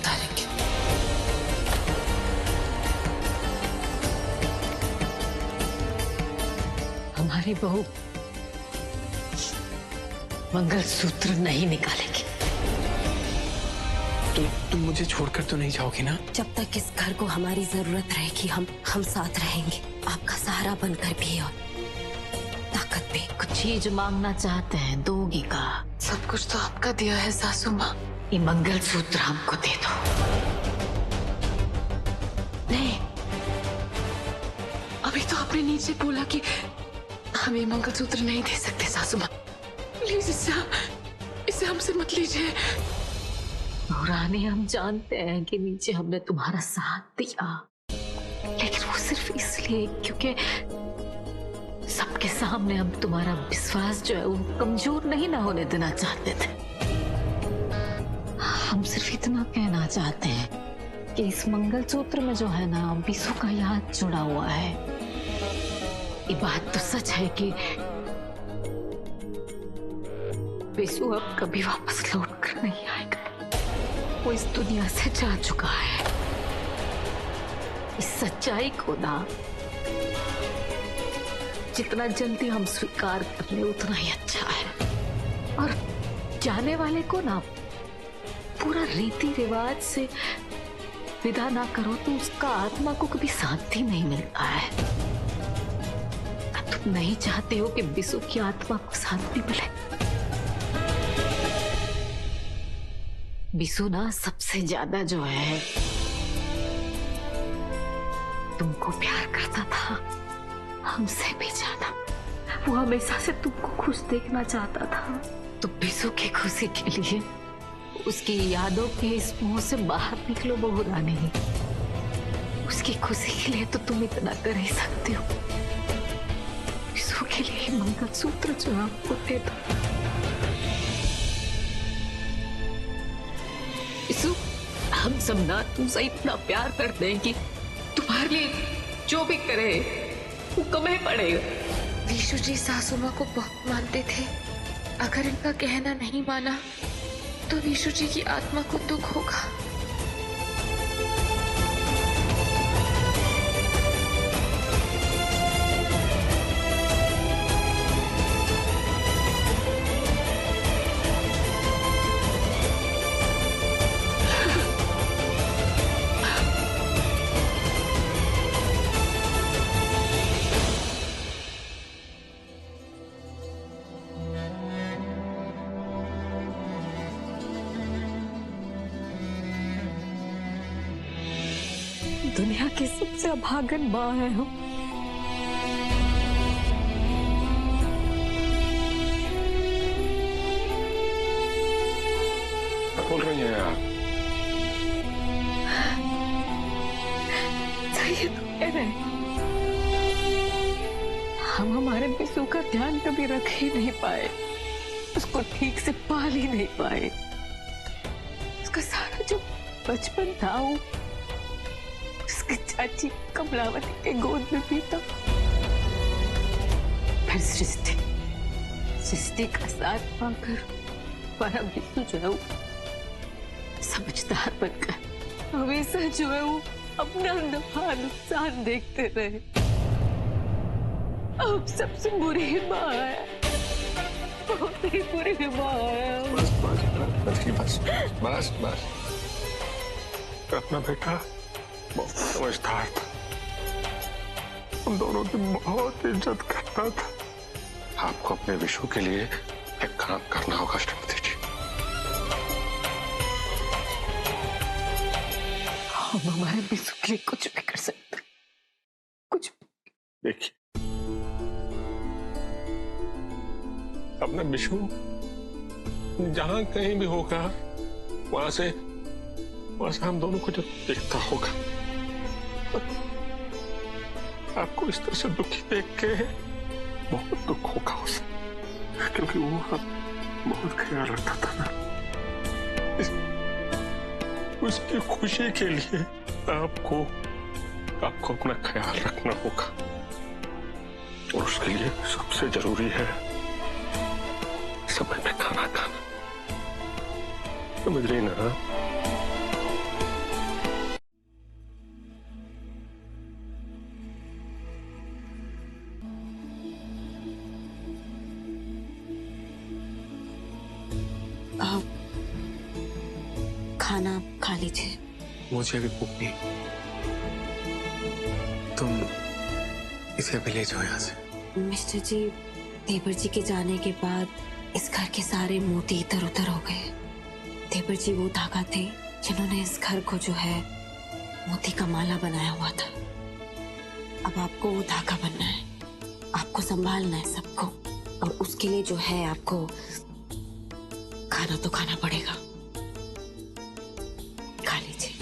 सुधारेंगे। हमारी बहू मंगलसूत्र नहीं निकालेगी। तुम मुझे छोड़कर तो नहीं जाओगी ना? जब तक इस घर को हमारी जरूरत रहेगी हम साथ रहेंगे, आपका सहारा बनकर भी और ताकत भी। कुछ चीज मांगना चाहते हैं, दोगी का? सब कुछ तो आपका दिया है सासू माँ, ये मंगलसूत्र हमको दे दो। नहीं, अभी तो आपने नीचे बोला कि हम ये मंगलसूत्र नहीं दे सकते सासू माँ। प्लीज इसे हमसे मत लीजिए। रानी, हम जानते हैं कि नीचे हमने तुम्हारा साथ दिया, लेकिन वो सिर्फ इसलिए क्योंकि सबके सामने हम तुम्हारा विश्वास जो है वो कमजोर नहीं ना होने देना चाहते थे। हम सिर्फ इतना कहना चाहते हैं कि इस मंगलसूत्र में जो है ना बिसु का याद जुड़ा हुआ है। ये बात तो सच है कि बिसु अब कभी वापस लौट कर नहीं आएगा। वो इस दुनिया से जा चुका है। इस सच्चाई को ना जितना जल्दी हम स्वीकार कर ले उतना ही अच्छा है। और जाने वाले को ना पूरा रीति रिवाज से विदा ना करो तो उसका आत्मा को कभी शांति नहीं मिलता है। तुम नहीं चाहते हो कि बिसु की आत्मा को शांति मिले। बिसु ना सबसे ज्यादा जो है तुमको प्यार करता था, हमसे भी ज्यादा। वो हमेशा से तुमको खुश देखना चाहता था। तो बिसु की खुशी के लिए उसकी यादों के इस मुंह से बाहर निकलो बहू रानी। उसकी खुशी के लिए तो तुम इतना कर ही सकते हो। बिसु के लिए मंगलसूत्र जो आपको दे दो। बिसु, हम सब ना तुमसे इतना प्यार करते हैं कि तुम्हारे लिए जो भी करे वो कम ही पड़ेगा। विशु जी सासू माँ को बहुत मानते थे। अगर इनका कहना नहीं माना तो विशु जी की आत्मा को दुख होगा। दुनिया की सबसे अभागन माँ है हम। क्या बोल रही हैं आप? सही तो कह रहे हैं। हम हमारे बिसु का ध्यान कभी रख ही नहीं पाए, उसको ठीक से पाल ही नहीं पाए। उसका सारा जो बचपन था वो उसकी चाची कमलावती के गोद में बीता। फिर सृष्टि का साथ पाकर हमारा बिसु जो है वो समझदार बनकर हमेशा जो है वो अपना नफा नुकसान देखते रहे। अब सबसे बुरी माँ है, बहुत ही बुरी माँ है। बस अपना बेटा बहुत समझदार था, हम दोनों की बहुत इज्जत करता था। आपको अपने विशु के लिए एक काम करना होगा श्रीमती जी। हम हमारे बिसु के लिए कुछ भी कर सकते, कुछ भी। देखिए, अपना विशु जहां कहीं भी होगा वहां से हम दोनों को जो देखता होगा, आपको इस तरह से दुखी देख के बहुत दुख होगा उसे, क्योंकि वो बहुत ख्याल रखता था ना। उसकी खुशी के लिए आपको अपना ख्याल रखना होगा, और उसके लिए सबसे जरूरी है समय पे खाना खाना। समझ रही ना? लीजिए। मुझे भी भूख नहीं। तुम इसे अभी ले जाओ यहाँ से। मिस्टर जी, देवर जी के जाने के बाद इस घर के सारे मोती इधर उधर हो गए। देवर जी वो धागा थे जिन्होंने इस घर को जो है मोती का माला बनाया हुआ था। अब आपको वो धागा बनना है, आपको संभालना है सबको, और उसके लिए जो है आपको खाना तो खाना पड़ेगा। खा लीजिए।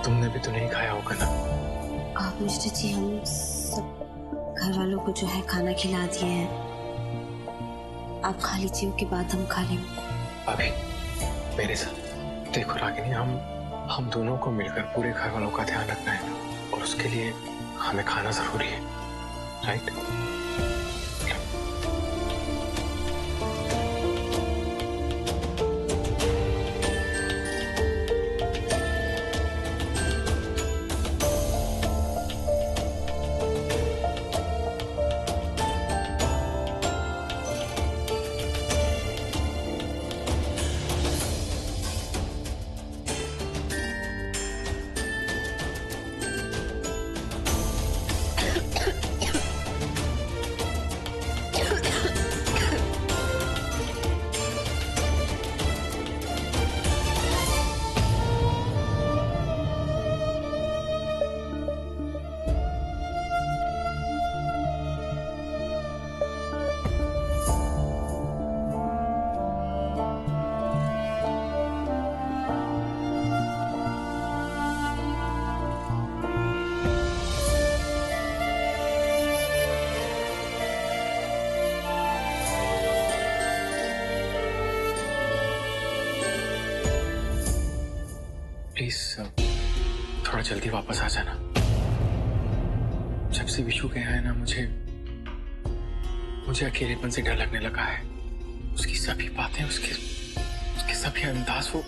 तुमने भी तो नहीं खाया होगा ना? मिस्टर जी, हम सब घर वालों को जो है खाना खिला दिए हैं। आप खा लीजिए, उसके बाद हम खा लेंगे। अभी मेरे साथ देखो रागिनी, हम दोनों को मिलकर पूरे घर वालों का ध्यान रखना है और उसके लिए हमें खाना जरूरी है, राइट? प्लीज थोड़ा जल्दी वापस आ जाना। जब से विशु गया है ना, मुझे अकेलेपन से डर लगने लगा है। उसकी सभी बातें, उसके सभी अंदाज वो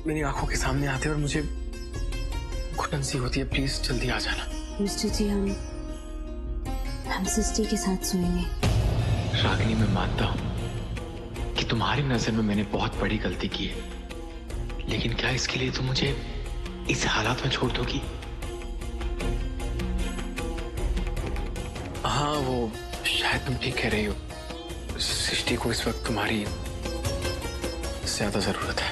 मेरी आंखों के सामने आते हैं और मुझे घुटन सी होती है। प्लीज जल्दी आ जाना। मिस्टर जी, हम सिस्टर के साथ सोएंगे। रागिनी, मैं मानता हूं कि तुम्हारी नजर में मैंने बहुत बड़ी गलती की है, लेकिन क्या इसके लिए तुम मुझे इस हालात में छोड़ दोगी? हाँ, वो शायद तुम ठीक कह रही हो। सृष्टि को इस वक्त तुम्हारी ज्यादा जरूरत है।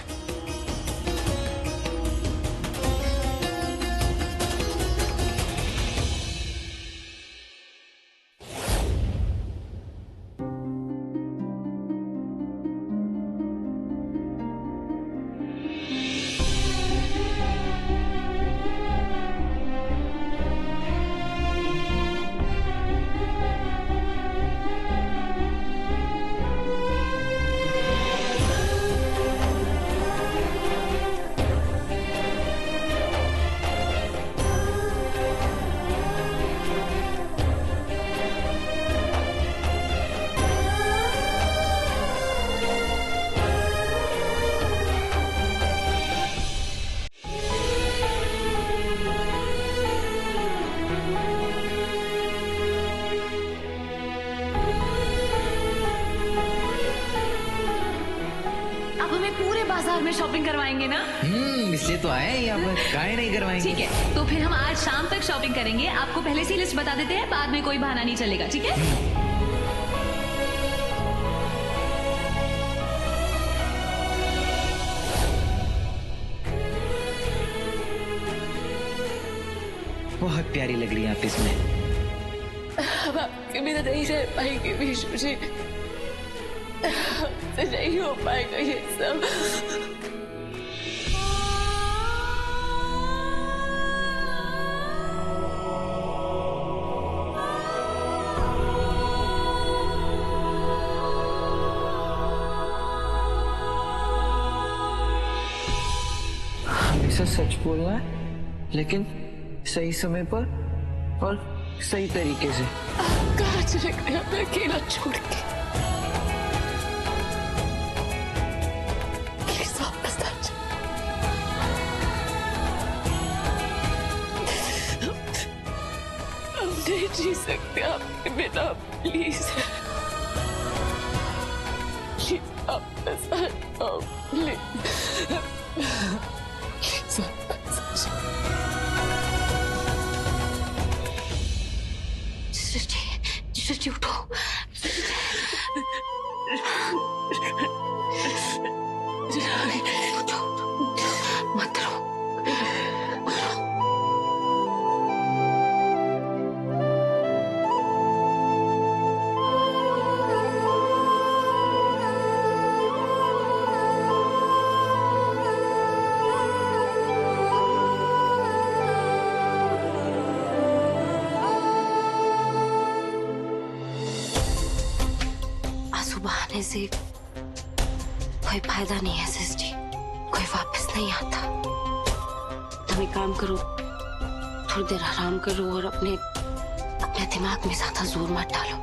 बाजार में शॉपिंग करवाएंगे ना? इसलिए तो आए हैं यहाँ पर, काहे नहीं करवाएंगे। ठीक है, तो फिर हम आज शाम तक शॉपिंग करेंगे। आपको पहले से लिस्ट बता देते हैं, बाद में कोई बहाना नहीं चलेगा, ठीक है? बहुत प्यारी लग रही है आप इसमें। अब आपके बिना नहीं रह पाएंगे विशु जी, नहीं हो पाएगा ये सब। हमेशा सच बोलना है, लेकिन सही समय पर और सही तरीके से। कहाँ चले गए हमें अकेला छोड़ के? प्लीज वापस आ जाओ। हम नहीं जी सकते आपके बिना, प्लीज प्लीज वापस आ जाओ, प्लीज प्लीज वापस आ जाओ। सृष्टि उठो। मत रो। बहाने से कोई फायदा नहीं है सृष्टि, कोई वापस नहीं आता। तुम एक काम करो, थोड़ी देर आराम करो और अपने दिमाग में ज्यादा जोर मत डालो।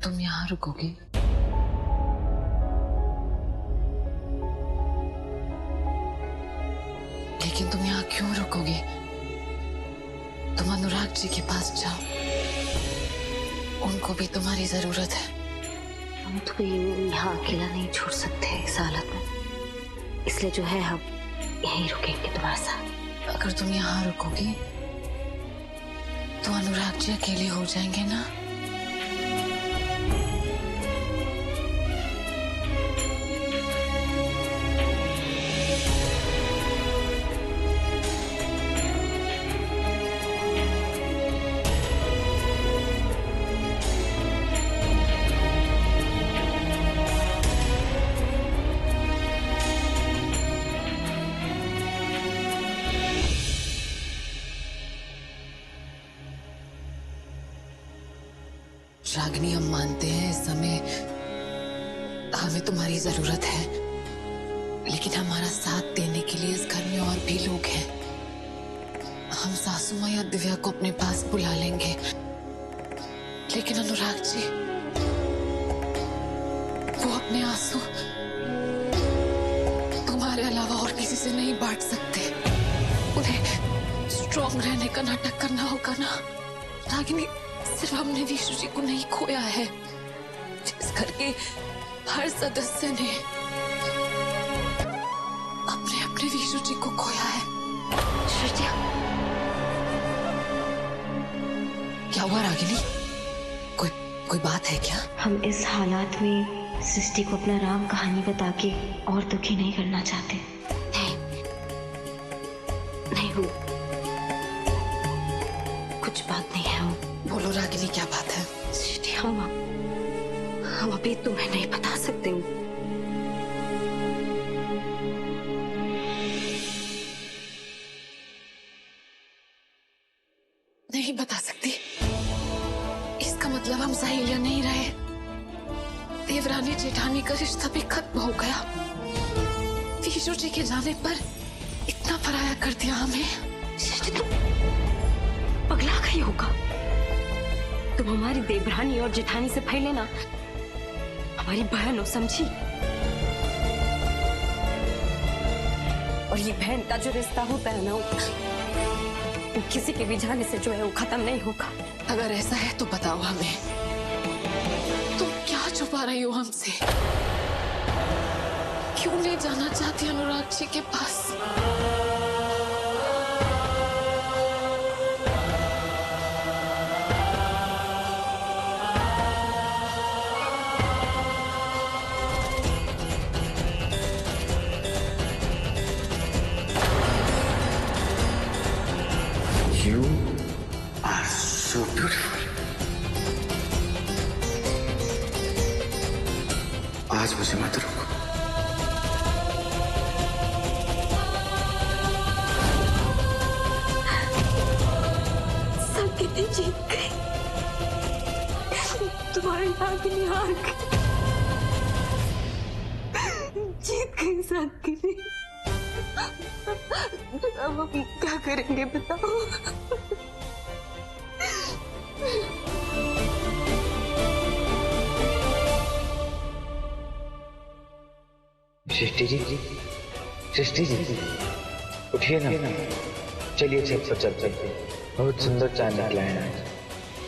तुम यहाँ रुकोगी? लेकिन तुम यहाँ क्यों रुकोगी? तुम अनुराग जी के पास जाओ, उनको भी तुम्हारी जरूरत है। हम तो यहाँ अकेला नहीं छोड़ सकते इस हालत में, इसलिए जो है हम यहीं रुकेंगे तुम्हारे साथ। अगर तुम यहाँ रुकोगी तो अनुराग जी अकेले हो जाएंगे ना? रागिनी, हम मानते हैं इस समय हमें तुम्हारी जरूरत है, लेकिन हमारा साथ देने के लिए इस घर में और भी लोग हैं। हम सासू माँ या दिव्या को अपने पास बुला लेंगे, लेकिन अनुराग जी, वो अपने आंसू तुम्हारे अलावा और किसी से नहीं बांट सकते। उन्हें स्ट्रॉन्ग रहने का नाटक करना होगा ना। रागिनी, सिर्फ हमने विशु जी को नहीं खोया है, इस घर के हर सदस्य ने अपने अपने विशु जी को खोया है। क्या हुआ रागिनी? कोई बात है क्या? हम इस हालात में सृष्टि को अपना राम कहानी बता के और दुखी नहीं करना चाहते। नहीं हूँ, कुछ बात नहीं है। बोलो रागिनी, क्या बात है? सृष्टि, हम अभी तुम्हें नहीं बता सकते हूँ। नहीं बता सकती? इसका मतलब हम सहेलियां नहीं रहे। देवरानी जेठानी का रिश्ता भी खत्म हो गया। विशु जी के जाने पर इतना पराया कर दिया हमें। सृष्टि, तुम पगला गई होगा। तुम हमारी देवरानी और जेठानी से पहले ना हमारी बहन हो, समझी? और ये बहन का जो रिश्ता होता है ना, वो किसी के भी जाने से जो है वो खत्म नहीं होगा। अगर ऐसा है तो बताओ हमें, तुम क्या छुपा रही हो हमसे? क्यों नहीं जाना चाहती अनुराग जी के पास? You are so beautiful. मुझे मत रोको। संगिनी जीत गई, तुम्हारी नागिनी हार गई, जीत गई संगिनी। अब हम क्या करेंगे बताओ? सृष्टि जी, सृष्टि जी, उठिए ना, चलिए छत पर चलते हैं। बहुत सुंदर चांद निकला है आज,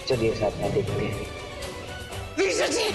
चलिए साथ में देखते हैं। विशु जी,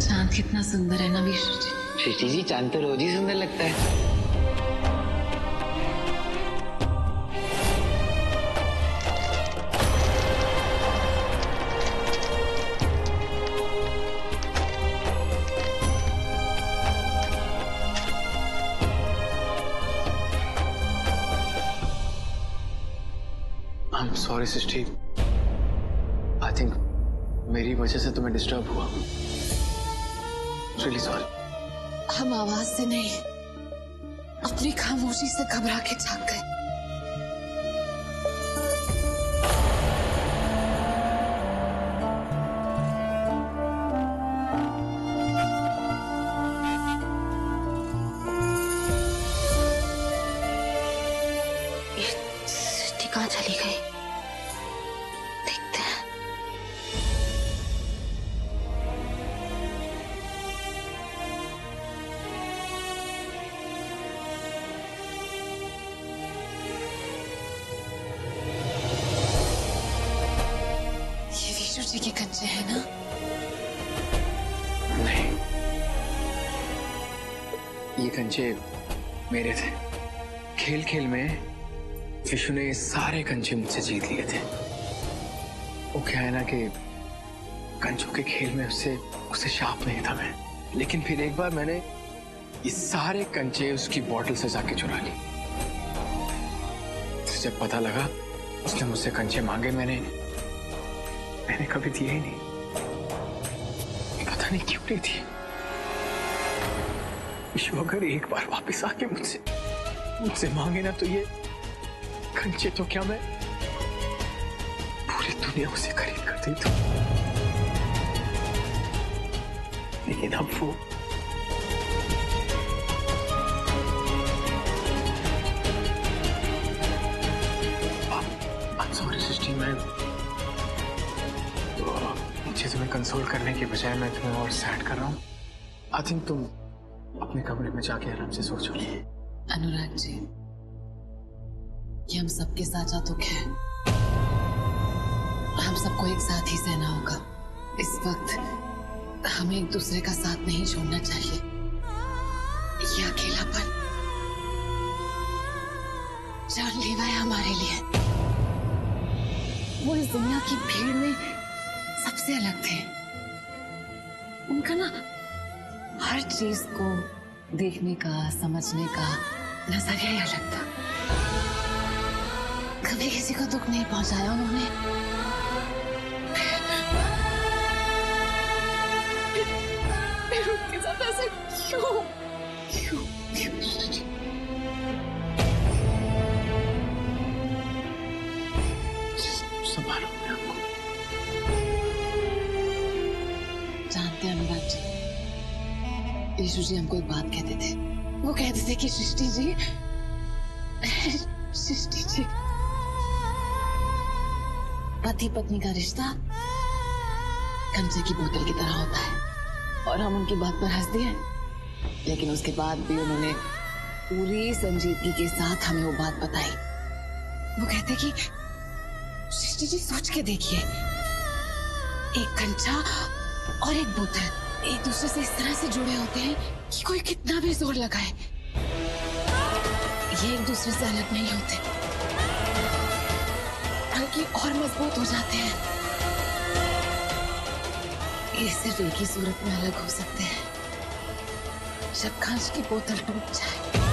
चांद कितना सुंदर है ना विशु जी। सृष्टि जी, चांद तो रोज ही सुंदर लगता है। I'm sorry Srishti, I think मेरी वजह से तुम्हें डिस्टर्ब हुआ। Really sorry। हम आवाज से नहीं, अपनी खामोशी से घबरा के जाग गए। ये सृष्टि कहाँ चली गई? देखते हैं। ये विशु जी के कंचे हैं ना? नहीं, ये कंचे मेरे थे। खेल खेल में विशु ने ये सारे कंचे मुझसे जीत लिए थे। वो क्या है ना कि कंचों के खेल में उससे शाप नहीं था मैं। लेकिन फिर एक बार मैंने ये सारे कंचे उसकी बोतल से जाके चुरा ली। तो जब पता लगा उसने मुझसे कंचे मांगे, मैंने कभी दिए ही नहीं। पता नहीं क्यों नहीं दिए। विशु अगर एक बार वापस आके मुझसे मांगे ना, तो ये कंचे तो क्या मैं पूरी दुनिया उसे खरीद कर देता हूं। लेकिन अब वो सॉरी सृष्टि, मुझे तुम्हें कंसोल करने के बजाय मैं तुम्हें और सैड कर रहा हूँ। आई थिंक तुम अपने कमरे में जाके आराम से सो जाओ। अनुराग जी, ये हम सबके साझा दुख है। हम सबको एक साथ ही सहना होगा। इस वक्त हमें एक दूसरे का साथ नहीं छोड़ना चाहिए। ये अकेलापन जानलेवा है हमारे लिए। वो इस दुनिया की भीड़ में सबसे अलग थे। उनका ना हर चीज को देखने का, समझने का नजरिया ही अलग था। कभी किसी को दुख नहीं पहुंचाया उन्होंने। फिर उनके साथ ऐसे क्यों? संभालो अपने आप को। जानते हैं अनुराग जी, यीशु जी हमको एक बात कहते थे। वो कहते थे कि सृष्टि जी पति पत्नी का रिश्ता कंचे की बोतल की तरह होता है। और हम उनकी बात पर हंस दिए, लेकिन उसके बाद भी उन्होंने पूरी संजीदगी के साथ हमें वो बात बताई। वो कहते कि सृष्टि जी सोच के देखिए, एक कंचा और एक बोतल एक दूसरे से इस तरह से जुड़े होते हैं कि कोई कितना भी जोर लगाए ये एक दूसरे से अलग नहीं होते, बल्कि और मजबूत हो जाते हैं। ये सिर्फ एक ही सूरत में अलग हो सकते हैं, जब कांच की बोतल टूट जाए।